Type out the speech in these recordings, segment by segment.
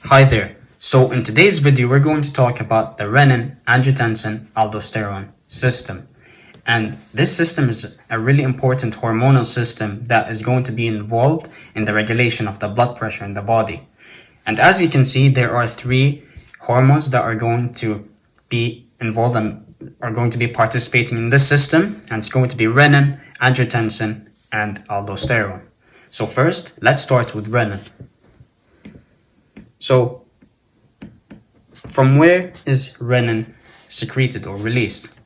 Hi there. So in today's video, we're going to talk about the Renin-Angiotensin-Aldosterone system. And this system is a really important hormonal system that is going to be involved in the regulation of the blood pressure in the body. And as you can see, there are three hormones that are going to be involved and are going to be participating in this system. And it's going to be renin, angiotensin, and aldosterone. So first, let's start with renin. So, from where is renin secreted or released?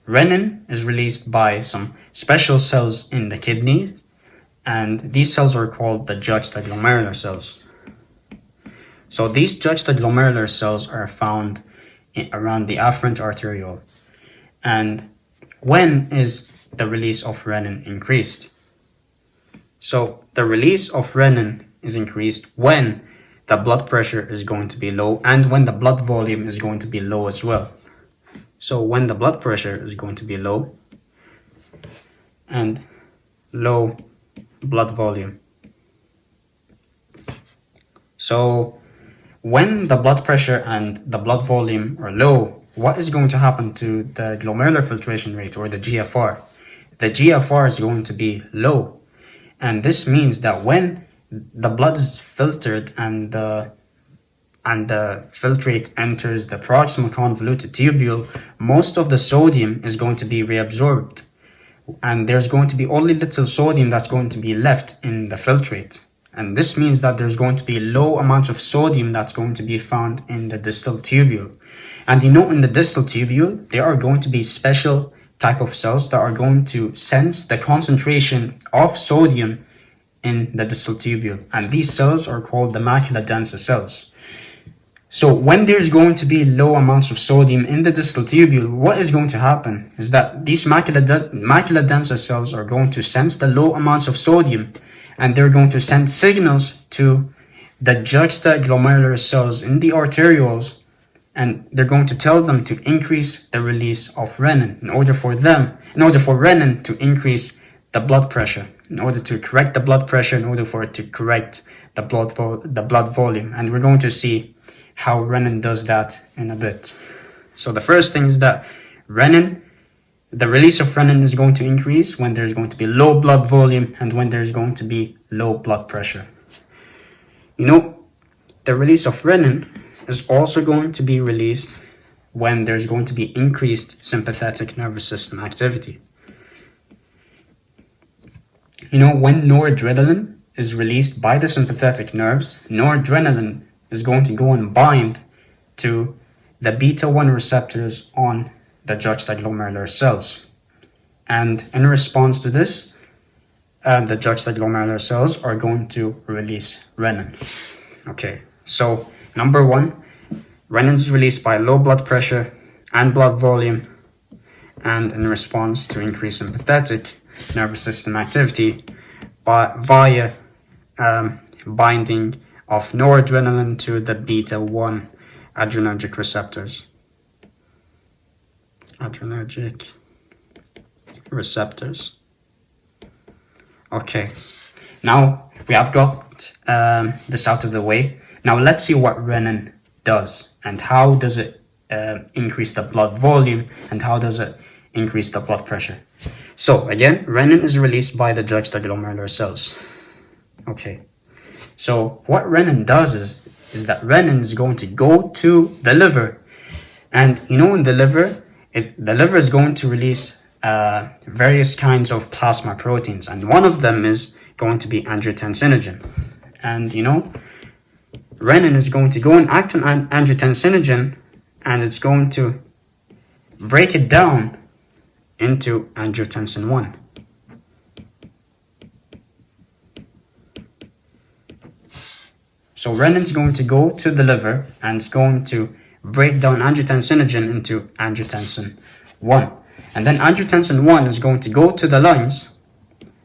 Renin is released by some special cells in the kidney, and these cells are called the juxtaglomerular cells. So these juxtaglomerular cells are found around the afferent arteriole. And when is the release of renin increased? So the release of renin is increased when the blood pressure is going to be low and when the blood volume is going to be low as well. So when the blood pressure is going to be low and low blood volume. So when the blood pressure and the blood volume are low, what is going to happen to the glomerular filtration rate or the GFR? The GFR is going to be low. And this means that when the blood is filtered and the filtrate enters the proximal convoluted tubule, most of the sodium is going to be reabsorbed. And there's going to be only little sodium that's going to be left in the filtrate. And this means that there's going to be low amounts of sodium that's going to be found in the distal tubule. And in the distal tubule, there are going to be special type of cells that are going to sense the concentration of sodium in the distal tubule, and these cells are called the macula densa cells. So when there's going to be low amounts of sodium in the distal tubule, what is going to happen is that these macula densa cells are going to sense the low amounts of sodium, and they're going to send signals to the juxtaglomerular cells in the arterioles, and they're going to tell them to increase the release of renin in order for renin to increase the blood pressure, in order to correct the blood pressure, in order for it to correct the blood volume. And we're going to see how renin does that in a bit. So the first thing is that the release of renin is going to increase when there's going to be low blood volume and when there's going to be low blood pressure. The release of renin is also going to be released when there's going to be increased sympathetic nervous system activity. When noradrenaline is released by the sympathetic nerves, noradrenaline is going to go and bind to the beta-1 receptors on the juxtaglomerular cells. And in response to this, the juxtaglomerular cells are going to release renin. Okay, so number one, renin is released by low blood pressure and blood volume, and in response to increased sympathetic nervous system activity via binding of noradrenaline to the beta-1 adrenergic receptors. Okay, now we have got this out of the way. Now let's see what renin does and how does it increase the blood volume and how does it increase the blood pressure. So again, renin is released by the juxtaglomerular cells. Okay, so what renin does is that renin is going to go to the liver, and in the liver, the liver is going to release various kinds of plasma proteins, and one of them is going to be angiotensinogen. And renin is going to go and act on angiotensinogen, and it's going to break it down into angiotensin 1. So renin is going to go to the liver and it's going to break down angiotensinogen into angiotensin 1. And then angiotensin 1 is going to go to the lungs,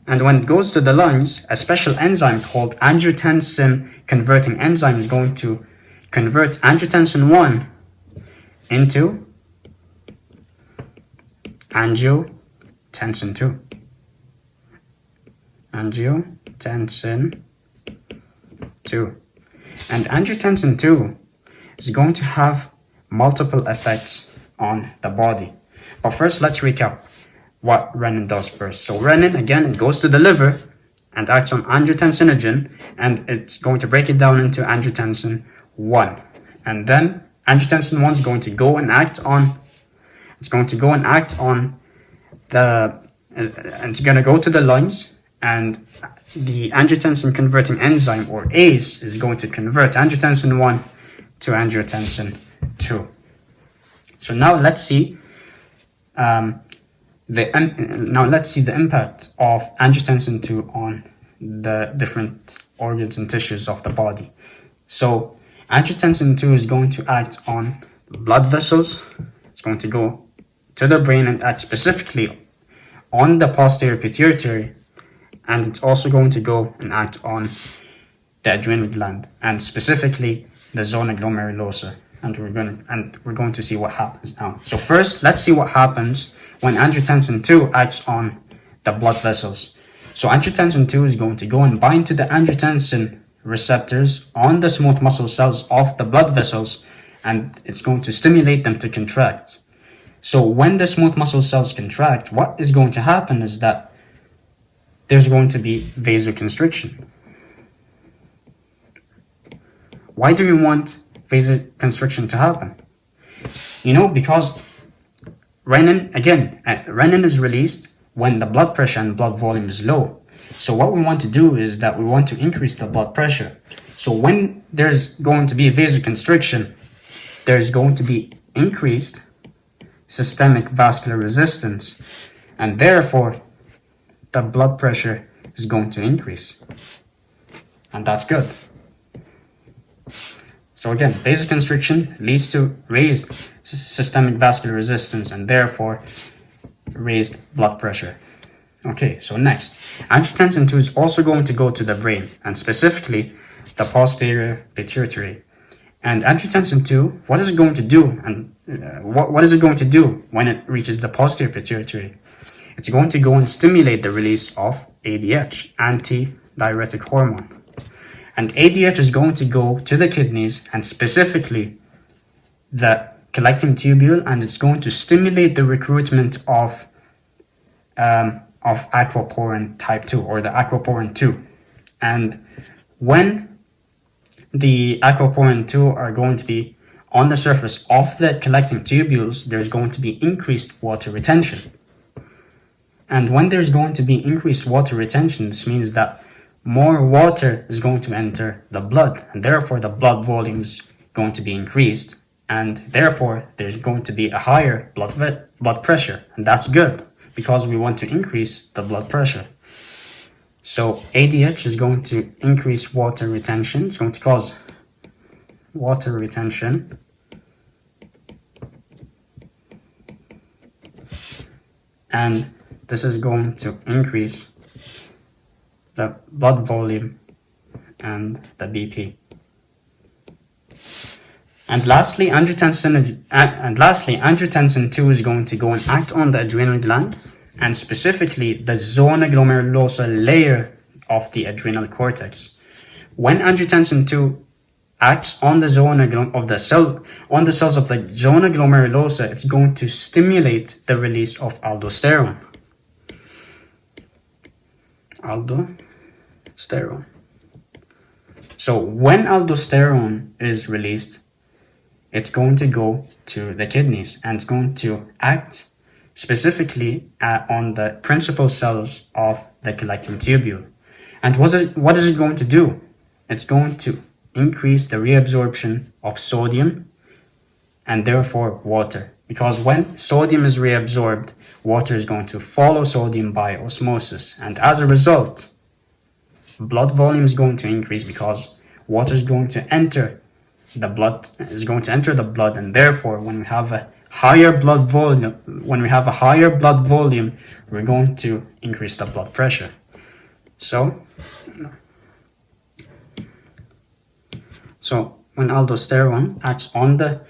and when it goes to the lungs, a special enzyme called angiotensin converting enzyme is going to convert angiotensin 1 into angiotensin 2. Angiotensin 2. And angiotensin 2 is going to have multiple effects on the body. But first, let's recap what renin does first. So renin, again, it goes to the liver and acts on angiotensinogen, and it's going to break it down into angiotensin 1. And then angiotensin 1 is going to go and act on, it's going to go to the lungs, and the angiotensin converting enzyme, or ACE, is going to convert angiotensin 1 to angiotensin 2. So now let's see the impact of angiotensin 2 on the different organs and tissues of the body. So angiotensin 2 is going to act on blood vessels. It's going to go to the brain and act specifically on the posterior pituitary, and it's also going to go and act on the adrenal gland, and specifically the zona glomerulosa. And we're going to see what happens now. So first, let's see what happens when angiotensin 2 acts on the blood vessels. So angiotensin 2 is going to go and bind to the angiotensin receptors on the smooth muscle cells of the blood vessels, and it's going to stimulate them to contract. So when the smooth muscle cells contract, what is going to happen is that there's going to be vasoconstriction. Why do you want vasoconstriction to happen? Because renin is released when the blood pressure and blood volume is low. So what we want to do is that we want to increase the blood pressure. So when there's going to be vasoconstriction, there's going to be increased systemic vascular resistance, and therefore the blood pressure is going to increase. And that's good. So again, vasoconstriction leads to raised systemic vascular resistance and therefore raised blood pressure. Okay, so next, angiotensin 2 is also going to go to the brain, and specifically the posterior pituitary. And angiotensin 2, what is it going to do? And what is it going to do when it reaches the posterior pituitary? It's going to go and stimulate the release of ADH, antidiuretic hormone. And ADH is going to go to the kidneys, and specifically the collecting tubule, and it's going to stimulate the recruitment of aquaporin type 2, or the aquaporin 2. And when the aquaporin 2 are going to be on the surface of the collecting tubules, there's going to be increased water retention. And when there's going to be increased water retention, this means that more water is going to enter the blood, and therefore the blood volume is going to be increased, and therefore there's going to be a higher blood pressure, and that's good because we want to increase the blood pressure. So ADH is going to increase water retention. It's going to cause water retention, and this is going to increase the blood volume and the BP. And lastly, angiotensin 2 is going to go and act on the adrenal gland, and specifically the zona glomerulosa layer of the adrenal cortex. When angiotensin 2 acts on the cells of the zona glomerulosa, it's going to stimulate the release of aldosterone. So when aldosterone is released, it's going to go to the kidneys, and it's going to act specifically on the principal cells of the collecting tubule. And what is it going to do? It's going to increase the reabsorption of sodium and therefore water. Because when sodium is reabsorbed, water is going to follow sodium by osmosis. And as a result, blood volume is going to increase because water is going to enter the blood, and therefore when we have a higher blood volume, we're going to increase the blood pressure. So when aldosterone acts on the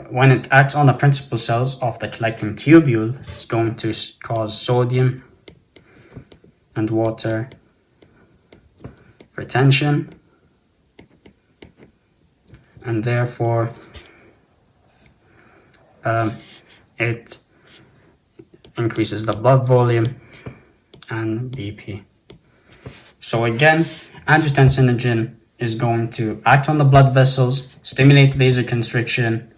when it acts on the principal cells of the collecting tubule, it's going to cause sodium and water retention, and therefore it increases the blood volume and BP. So again, angiotensinogen is going to act on the blood vessels, stimulate vasoconstriction,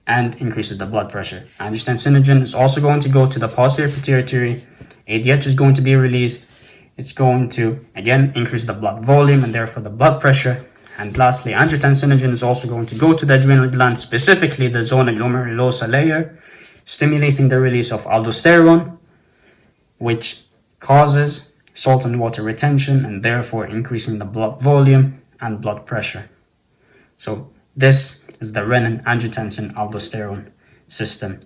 and increases the blood pressure. Angiotensinogen is also going to go to the posterior pituitary. ADH is going to be released. It's going to, again, increase the blood volume and therefore the blood pressure. And lastly, angiotensinogen is also going to go to the adrenal gland, specifically the zona glomerulosa layer, stimulating the release of aldosterone, which causes salt and water retention and therefore increasing the blood volume and blood pressure. So this is the Renin-Angiotensin-Aldosterone system.